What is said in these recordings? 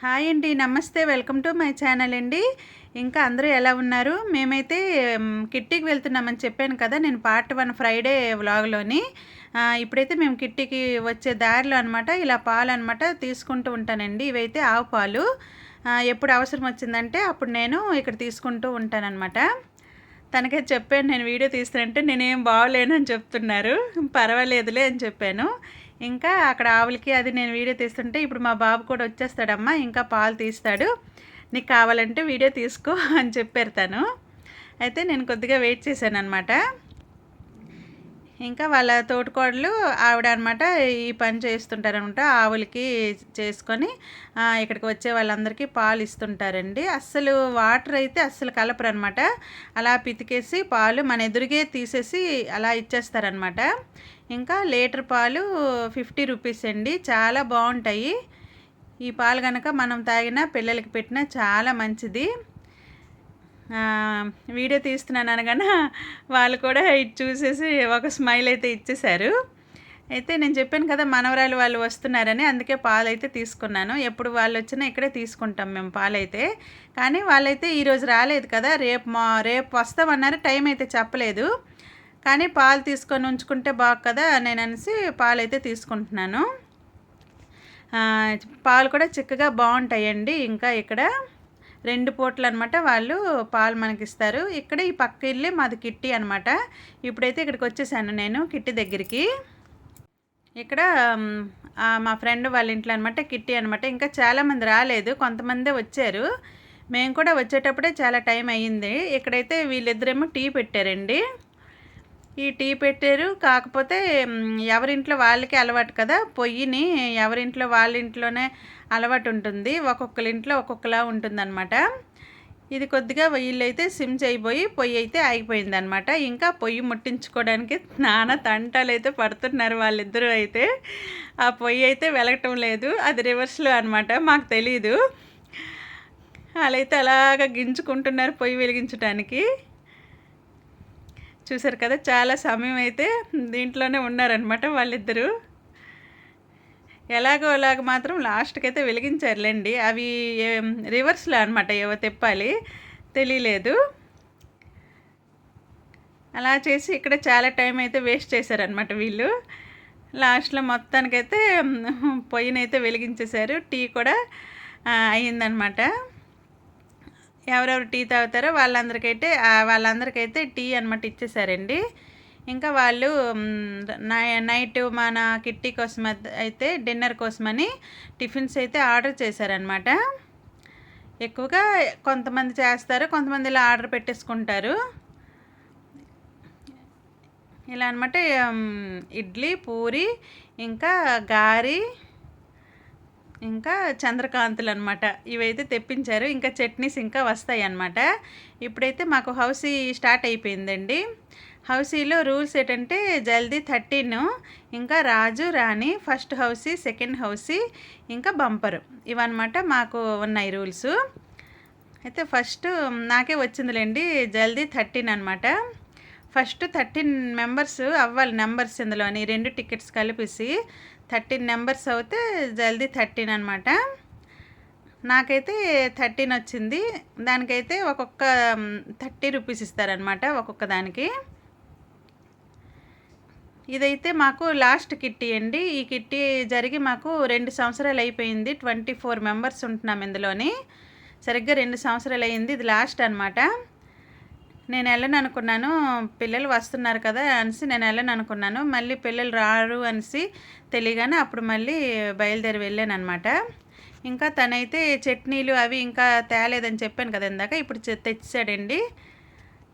Hi అండి. నమస్తే. Welcome to my channel అండి. ఇంకా అందరూ ఎలా ఉన్నారు? మేమైతే కిట్టీకి వెళ్తున్నామని చెప్పాను కదా! నేను పార్ట్ 1 ఫ్రైడే వ్లాగ్‌లోని. ఇప్పుడైతే మేము కిట్టీకి వచ్చే దారిలో అనమాట ఇలా పాలనమాట తీసుకుంటూ ఉంటానండి. ఇవైతే ఆవు పాలు. ఎప్పుడు అవసరం వచ్చిందంటే అప్పుడు నేను ఇక్కడ తీసుకుంటూ ఉంటాననమాట. తనకైతే చెప్పాను నేను వీడియో తీస్తానంటే నేనేం బాగోలేనని చెప్తున్నారు. పర్వాలేదులే అని చెప్పాను. ఇంకా అక్కడ ఆవులకి అది నేను వీడియో తీస్తుంటే ఇప్పుడు మా బాబు కూడా వచ్చేస్తాడమ్మా ఇంకా పాలు తీస్తాడు, నీకు కావాలంటే వీడియో తీసుకో అని చెప్పారు తను. అయితే నేను కొద్దిగా వెయిట్ చేశాను అనమాట. ఇంకా వాళ్ళ తోటికోడలు ఆవిడ అనమాట ఈ పని చేస్తుంటారనమాట. ఆవులకి చేసుకొని ఇక్కడికి వచ్చే వాళ్ళందరికీ పాలు ఇస్తుంటారండి. అస్సలు వాటర్ అయితే అస్సలు కలపరనమాట. అలా పితికేసి పాలు మన ఎదురుగే తీసేసి అలా ఇచ్చేస్తారనమాట. ఇంకా లీటర్ పాలు 50 రూపీస్ అండి. చాలా బాగుంటాయి ఈ పాలు. కనుక మనం తాగినా పిల్లలకి పెట్టినా చాలా మంచిది. వీడియో తీస్తున్నాను అనగానే వాళ్ళు కూడా ఇది చూసేసి ఒక స్మైల్ అయితే ఇచ్చేశారు. అయితే నేను చెప్పాను కదా మనవరాలు వాళ్ళు వస్తున్నారని, అందుకే పాలైతే తీసుకున్నాను. ఎప్పుడు వాళ్ళు వచ్చినా ఇక్కడే తీసుకుంటాం మేము పాలైతే. కానీ వాళ్ళైతే ఈరోజు రాలేదు కదా, రేపు వస్తామన్నారు. టైం అయితే చెప్పలేదు. కానీ పాలు తీసుకొని ఉంచుకుంటే బాగు కదా నేను అనేసి పాలైతే తీసుకుంటున్నాను. పాలు కూడా చిక్కగా బాగుంటాయండి. ఇంకా ఇక్కడ 2 పూటలు అనమాట వాళ్ళు పాలు మనకిస్తారు. ఇక్కడ ఈ పక్క ఇల్లే మాది కిట్టి అనమాట. ఇప్పుడైతే ఇక్కడికి వచ్చేసాను నేను కిట్టి దగ్గరికి. ఇక్కడ మా ఫ్రెండ్ వాళ్ళ ఇంట్లో అనమాట కిట్టి అనమాట. ఇంకా చాలామంది రాలేదు, కొంతమందే వచ్చారు. మేము కూడా వచ్చేటప్పుడే చాలా టైం అయ్యింది. ఇక్కడైతే వీళ్ళిద్దరేమో టీ పెట్టారండి. ఈ టీ పెట్టారు. కాకపోతే ఎవరింట్లో వాళ్ళకి అలవాటు కదా, పొయ్యిని ఎవరింట్లో వాళ్ళ ఇంట్లోనే అలవాటు ఉంటుంది. ఒక్కొక్కరి ఇంట్లో ఒక్కొక్కలా ఉంటుందన్నమాట. ఇది కొద్దిగా వీళ్ళైతే సిమ్ చేయబోయి పొయ్యి అయితే ఆగిపోయిందనమాట. ఇంకా పొయ్యి ముట్టించుకోవడానికి నానా తంటాలు అయితే పడుతున్నారు వాళ్ళిద్దరూ అయితే. ఆ పొయ్యి అయితే వెలగటం లేదు, అది రివర్స్లో అనమాట, మాకు తెలీదు. వాళ్ళైతే అలాగ గింజుకుంటున్నారు పొయ్యి వెలిగించడానికి. చూసారు కదా, చాలా సమయం అయితే దీంట్లోనే ఉన్నారనమాట వాళ్ళిద్దరూ. ఎలాగో అలాగ మాత్రం లాస్ట్కి అయితే వెలిగించారులేండి. అవి రివర్స్లో అనమాట, ఏవో తెప్పాలి, తెలియలేదు. అలా చేసి ఇక్కడ చాలా టైం అయితే వేస్ట్ చేశారనమాట వీళ్ళు. లాస్ట్లో మొత్తానికైతే పొయ్యినైతే వెలిగించేశారు. టీ కూడా అయ్యిందనమాట. ఎవరెవరు టీ తాగుతారో వాళ్ళందరికైతే టీ అనమాట ఇచ్చేసారండి. ఇంకా వాళ్ళు నైట్ మన కిట్టి కోసం అయితే డిన్నర్ కోసమని టిఫిన్స్ అయితే ఆర్డర్ చేశారనమాట. ఎక్కువగా కొంతమంది చేస్తారు, కొంతమంది ఇలా ఆర్డర్ పెట్టేసుకుంటారు. ఇలా అనమాట. ఇడ్లీ, పూరి, ఇంకా గారి, ఇంకా చంద్రకాంతులు అనమాట, ఇవైతే తెప్పించారు. ఇంకా చట్నీస్ ఇంకా వస్తాయి అన్నమాట. ఇప్పుడైతే మాకు హౌసీ స్టార్ట్ అయిపోయిందండి. హౌసీలో రూల్స్ ఏంటంటే జల్దీ 13, ఇంకా రాజు రాణి, ఫస్ట్ హౌసీ, సెకండ్ హౌసీ, ఇంకా బంపరు, ఇవన్నమాట మాకు ఉన్నాయి రూల్స్. అయితే ఫస్ట్ నాకే వచ్చిందిలేండి జల్దీ 13 అనమాట. ఫస్ట్ 13 మెంబర్స్ అవ్వాలి నెంబర్స్. ఇందులోని 2 టికెట్స్ కలిపేసి 13 నెంబర్స్ అవుతే జల్దీ 13 అనమాట. నాకైతే 13 వచ్చింది. దానికైతే ఒక్కొక్క 30 రూపీస్ ఇస్తారనమాట ఒక్కొక్క దానికి. ఇదైతే మాకు లాస్ట్ కిట్టి అండి. ఈ కిట్టి జరిగి మాకు 2 సంవత్సరాలు అయిపోయింది. 24 మెంబర్స్ ఉంటున్నాం ఇందులోని. సరిగ్గా 2 సంవత్సరాలు అయ్యింది. ఇది లాస్ట్ అనమాట. నేను వెళ్ళను అనుకున్నాను, పిల్లలు వస్తున్నారు కదా అనేసి నేను వెళ్ళను అనుకున్నాను. మళ్ళీ పిల్లలు రారు అనేసి తెలియగానే అప్పుడు మళ్ళీ బయలుదేరి వెళ్ళాను అనమాట. ఇంకా తనైతే చట్నీలు అవి ఇంకా తేలేదని చెప్పాను కదా ఇందాక, ఇప్పుడు తెచ్చాడండి.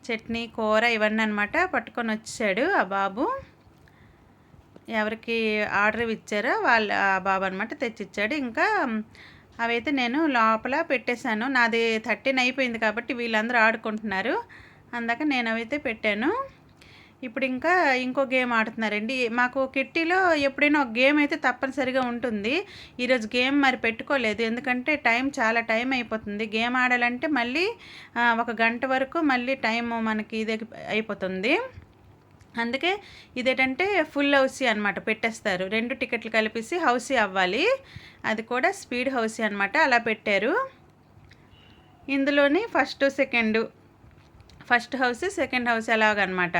చట్నీ, కూర ఇవన్నీ అనమాట పట్టుకొని వచ్చాడు ఆ బాబు. ఎవరికి ఆర్డర్ ఇచ్చారో ఆ బాబు అనమాట తెచ్చిచ్చాడు. ఇంకా అవైతే నేను లోపల పెట్టేశాను. నాది 13 అయిపోయింది కాబట్టి వీళ్ళందరూ ఆడుకుంటున్నారు, అందాక నేను అవైతే పెట్టాను. ఇప్పుడు ఇంకా ఇంకో గేమ్ ఆడుతున్నారండి. మాకు కిట్టీలో ఎప్పుడైనా ఒక గేమ్ అయితే తప్పనిసరిగా ఉంటుంది. ఈరోజు గేమ్ మరి పెట్టుకోలేదు, ఎందుకంటే చాలా టైం అయిపోతుంది. గేమ్ ఆడాలంటే మళ్ళీ 1 గంట వరకు మళ్ళీ టైం మనకి ఇదే అయిపోతుంది. అందుకే ఇదేంటంటే ఫుల్ హౌసీ అనమాట, పెట్టేస్తారు. 2 టికెట్లు కలిపేసి హౌసీ అవ్వాలి, అది కూడా స్పీడ్ హౌసీ అనమాట, అలా పెట్టారు. ఇందులోని ఫస్ట్ హౌస్ సెకండ్ హౌస్ అలాగనమాట.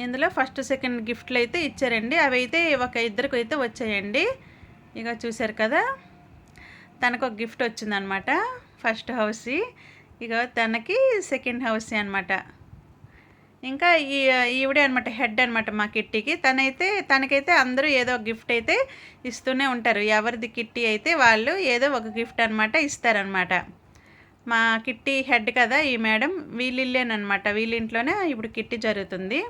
ఇందులో ఫస్ట్ సెకండ్ గిఫ్ట్లు అయితే ఇచ్చారండి. అవి అయితే ఇద్దరికి అయితే వచ్చాయండి. ఇక చూసారు కదా, తనకు ఒక గిఫ్ట్ వచ్చిందనమాట, ఫస్ట్ హౌసీ. ఇక తనకి సెకండ్ హౌసీ అనమాట. ఇంకా ఈవిడే అనమాట హెడ్ అనమాట మా కిట్టీకి. తనకైతే అందరూ ఏదో ఒక గిఫ్ట్ అయితే ఇస్తూనే ఉంటారు. ఎవరిది కిట్టీ అయితే వాళ్ళు ఏదో ఒక గిఫ్ట్ అనమాట ఇస్తారనమాట. మా కిట్టీ హెడ్ కదా ఈ మేడం, వీళ్ళిల్లేనమాట, వీళ్ళింట్లోనే ఇప్పుడు కిట్టీ జరుగుతుంది.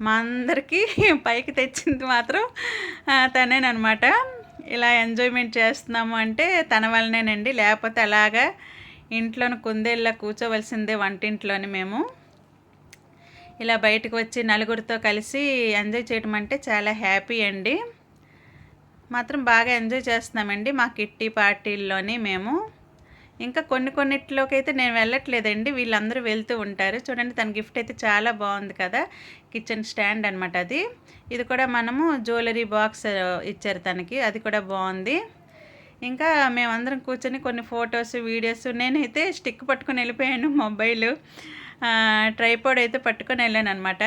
మా అందరికీ పైకి తెచ్చింది మాత్రం తనేనమాట. ఇలా ఎంజాయ్మెంట్ చేస్తున్నాము అంటే తన వల్లనేనండి, లేకపోతే అలాగా ఇంట్లోని కుందేళ్ళ కూర్చోవలసిందే వంటింట్లోని. మేము ఇలా బయటకు వచ్చి నలుగురితో కలిసి ఎంజాయ్ చేయడం అంటే చాలా హ్యాపీ అండి. మాత్రం బాగా ఎంజాయ్ చేస్తున్నామండి మా కిట్టి పార్టీల్లోని మేము. ఇంకా కొన్నిట్లోకి అయితే నేను వెళ్ళట్లేదండి, వీళ్ళందరూ వెళ్తూ ఉంటారు. చూడండి, తన గిఫ్ట్ అయితే చాలా బాగుంది కదా, కిచెన్ స్టాండ్ అనమాట అది. ఇది కూడా మనము జ్యువెలరీ బాక్స్ ఇచ్చారు తనకి, అది కూడా బాగుంది. ఇంకా మేమందరం కూర్చొని కొన్ని ఫొటోస్ వీడియోస్, నేనైతే స్టిక్ పట్టుకొని వెళ్ళిపోయాను, మొబైల్ ట్రైపాడ్ అయితే పట్టుకొని వెళ్ళాను అనమాట.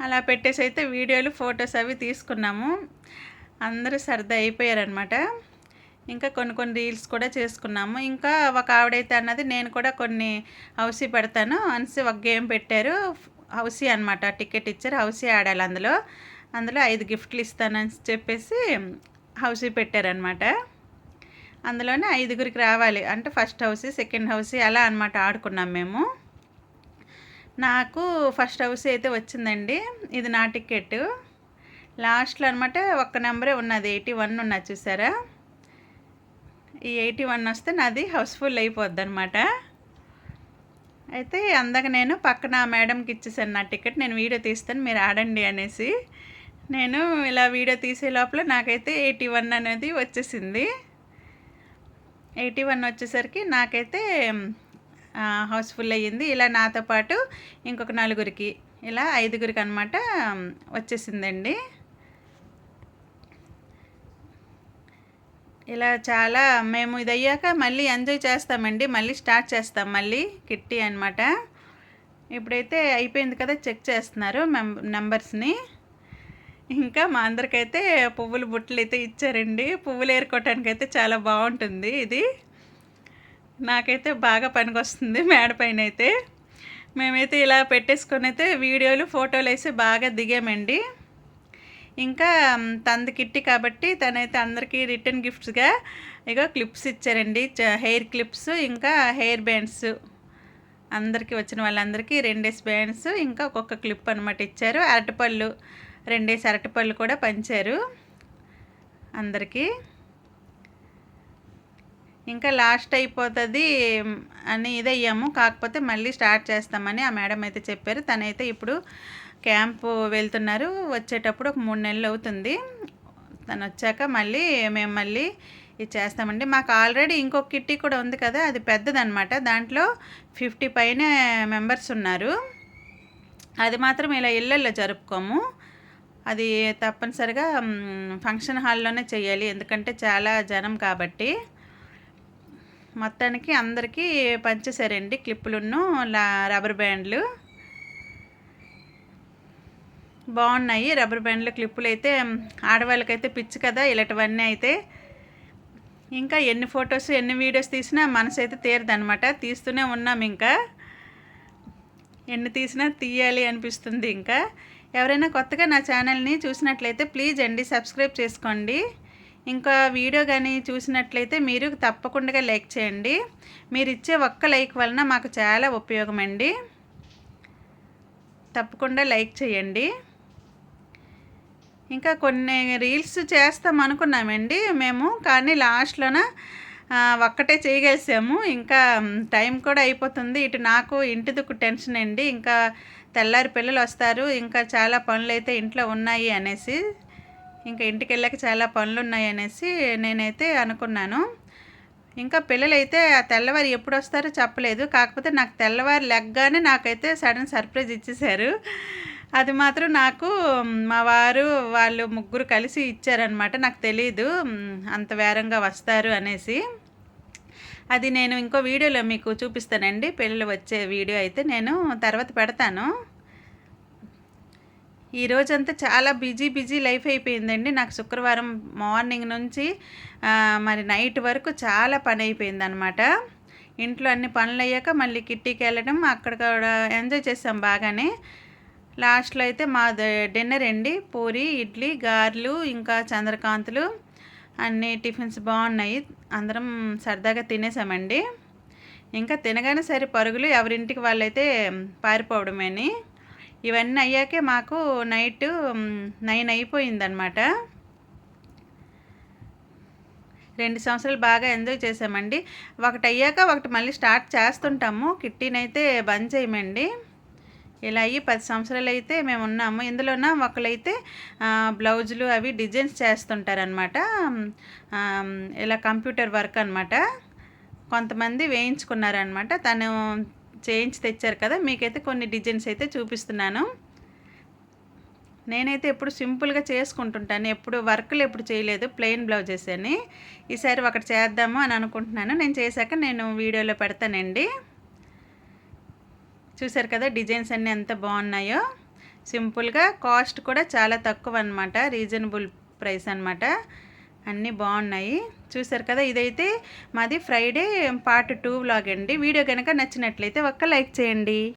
అలా పెట్టేసి అయితే వీడియోలు ఫొటోస్ అవి తీసుకున్నాము. అందరూ సరదా అయిపోయారనమాట. ఇంకా కొన్ని రీల్స్ కూడా చేసుకున్నాము. ఇంకా ఒక ఆవిడైతే అన్నది, నేను కూడా కొన్ని హౌసీ పెడతాను అనేసి ఒక గేమ్ పెట్టారు. హౌసీ అనమాట, టికెట్ ఇచ్చారు, హౌసీ ఆడాలి. అందులో 5 గిఫ్ట్లు ఇస్తానని చెప్పేసి హౌసీ పెట్టారనమాట. అందులోనే 5గురికి రావాలి అంటే ఫస్ట్ హౌసీ సెకండ్ హౌసీ అలా అనమాట ఆడుకున్నాం మేము. నాకు ఫస్ట్ హౌసీ అయితే వచ్చిందండి. ఇది నా టికెట్. లాస్ట్లో అనమాట ఒక్క నెంబరే ఉన్నది, 81 ఉన్నది చూసారా. ఈ 81 వస్తే నాది హౌస్ఫుల్ అయిపోద్ది అనమాట. అయితే అందాక నేను పక్కన మేడంకి ఇచ్చేసాను నా టికెట్, నేను వీడియో తీస్తాను మీరు ఆడండి అనేసి. నేను ఇలా వీడియో తీసే లోపల నాకైతే 81 అనేది వచ్చేసింది. 81 వచ్చేసరికి నాకైతే హౌస్ఫుల్ అయ్యింది. ఇలా నాతో పాటు ఇంకొక 4గురికి, ఇలా 5గురికి అనమాట వచ్చేసిందండి. ఇలా చాలా మేము ఇది అయ్యాక మళ్ళీ ఎంజాయ్ చేస్తామండి, మళ్ళీ స్టార్ట్ చేస్తాం మళ్ళీ కిట్టి అనమాట. ఇప్పుడైతే అయిపోయింది కదా, చెక్ చేస్తున్నారు నెంబర్స్ని. ఇంకా మా అందరికైతే పువ్వులు బుట్టలు అయితే ఇచ్చారండి. పువ్వులు ఏరుకోవటానికి అయితే చాలా బాగుంటుంది ఇది, నాకైతే బాగా పనికొస్తుంది. మేడపైన అయితే మేమైతే ఇలా పెట్టేసుకొని అయితే వీడియోలు ఫోటోలు వేసి బాగా దిగామండి. ఇంకా తనది కిట్టి కాబట్టి తనైతే అందరికీ రిటర్న్ గిఫ్ట్స్గా ఇక క్లిప్స్ ఇచ్చారండి, హెయిర్ క్లిప్స్, ఇంకా హెయిర్ బ్యాండ్స్. అందరికీ వచ్చిన వాళ్ళందరికీ 2 బ్యాండ్స్, ఇంకా ఒక్కొక్క క్లిప్ అనమాట ఇచ్చారు. అరటిపళ్ళు 2 అరటిపళ్ళు కూడా పంచారు అందరికీ. ఇంకా లాస్ట్ అయిపోతుంది అని ఇదయ్యాము, కాకపోతే మళ్ళీ స్టార్ట్ చేస్తామని ఆ మేడం అయితే చెప్పారు. తనైతే ఇప్పుడు క్యాంపు వెళ్తున్నారు, వచ్చేటప్పుడు ఒక 3 నెలలు అవుతుంది. తను వచ్చాక మేము మళ్ళీ ఇది చేస్తామండి. మాకు ఆల్రెడీ ఇంకొక కిట్టి కూడా ఉంది కదా, అది పెద్దదనమాట, దాంట్లో 50 పైన మెంబర్స్ ఉన్నారు. అది మాత్రం ఇలా ఇళ్ళల్లో జరుపుకోము, అది తప్పనిసరిగా ఫంక్షన్ హాల్లోనే చేయాలి, ఎందుకంటే చాలా జనం కాబట్టి. మొత్తానికి అందరికీ పంచేసారండి క్లిప్పులును రబ్బర్ బ్యాండ్లు. బాగున్నాయి రబ్బర్ బ్యాండ్లు క్లిప్పులు అయితే, ఆడవాళ్ళకైతే పిచ్చి కదా ఇలాంటివన్నీ అయితే. ఇంకా ఎన్ని ఫొటోస్ ఎన్ని వీడియోస్ తీసినా మనసు అయితే తీరదనమాట, తీస్తూనే ఉన్నాం. ఇంకా ఎన్ని తీసినా తీయాలి అనిపిస్తుంది. ఇంకా ఎవరైనా కొత్తగా నా ఛానల్ని చూసినట్లయితే ప్లీజ్ అండి సబ్స్క్రైబ్ చేసుకోండి. ఇంకా వీడియో కానీ చూసినట్లయితే మీరు తప్పకుండా లైక్ చేయండి. మీరు ఇచ్చే ఒక్క లైక్ వలన మాకు చాలా ఉపయోగం అండి, తప్పకుండా లైక్ చేయండి. ఇంకా కొన్ని రీల్స్ చేస్తాం అనుకున్నామండి మేము, కానీ లాస్ట్లోన ఒక్కటే చేయగలిసాము. ఇంకా టైం కూడా అయిపోతుంది, ఇటు నాకు ఇంటిదుకు టెన్షన్ అండి. ఇంకా తెల్లారి పిల్లలు వస్తారు, ఇంకా చాలా పనులు అయితే ఇంట్లో ఉన్నాయి అనేసి, ఇంకా ఇంటికి వెళ్ళాక చాలా పనులు ఉన్నాయి అనేసి నేనైతే అనుకున్నాను. ఇంకా పిల్లలైతే ఆ తెల్లవారు ఎప్పుడొస్తారో చెప్పలేదు. కాకపోతే నాకు తెల్లవారు లెగ్గానే నాకైతే సడన్ సర్ప్రైజ్ ఇచ్చేశారు. అది మాత్రం నాకు మా వారు వాళ్ళు ముగ్గురు కలిసి ఇచ్చారనమాట. నాకు తెలీదు అంత వేరంగా వస్తారు అనేసి. అది నేను ఇంకో వీడియోలో మీకు చూపిస్తానండి. పిల్లలు వచ్చే వీడియో అయితే నేను తర్వాత పెడతాను. ఈ రోజంతా చాలా బిజీ లైఫ్ అయిపోయిందండి. నాకు శుక్రవారం మార్నింగ్ నుంచి మరి నైట్ వరకు చాలా పని అయిపోయిందనమాట. ఇంట్లో అన్ని పనులు అయ్యాక మళ్ళీ కిట్టీకి వెళ్ళడం, అక్కడ కూడా ఎంజాయ్ చేసాం బాగానే. లాస్ట్లో అయితే మాది డిన్నర్ అండి. పూరి, ఇడ్లీ, గారెలు, ఇంకా చంద్రకాంతులు అన్నీ టిఫిన్స్ బాగున్నాయి. అందరం సరదాగా తినేసామండి. ఇంకా తినగానే సరే పరుగులు ఎవరింటికి వాళ్ళైతే పారిపోవడమేని. ఇవన్నీ అయ్యాకే మాకు నైట్ 9 అయిపోయిందనమాట. 2 సంవత్సరాలు బాగా ఎంజాయ్ చేసామండి. ఒకటి అయ్యాక ఒకటి మళ్ళీ స్టార్ట్ చేస్తుంటాము. కిట్టీనైతే బంద్ చేయమండి. ఇలా అయ్యి 10 సంవత్సరాలు అయితే మేము ఉన్నాము. ఇందులోన ఒకళ్ళైతే బ్లౌజులు అవి డిజైన్స్ చేస్తుంటారనమాట. ఇలా కంప్యూటర్ వర్క్ అనమాట. కొంతమంది వేయించుకున్నారనమాట. తను చేయించి తెచ్చారు కదా, మీకైతే కొన్ని డిజైన్స్ అయితే చూపిస్తున్నాను. నేనైతే ఎప్పుడు సింపుల్గా చేసుకుంటుంటాను. ఎప్పుడు వర్క్లు ఎప్పుడు చేయలేదు, ప్లెయిన్ బ్లౌజెస్ అని. ఈసారి ఒకటి చేద్దాము అని అనుకుంటున్నాను. నేను చేశాక నేను వీడియోలో పెడతానండి. చూసారు కదా డిజైన్స్ అన్నీ ఎంత బాగున్నాయో. సింపుల్గా, కాస్ట్ కూడా చాలా తక్కువ అనమాట, రీజనబుల్ ప్రైస్ అనమాట. అన్నీ బాగున్నాయి. చూసారు కదా, ఇదైతే మాది ఫ్రైడే పార్ట్ 2 వ్లాగ్ అండి. వీడియో కనుక నచ్చినట్లయితే ఒక్క లైక్ చేయండి.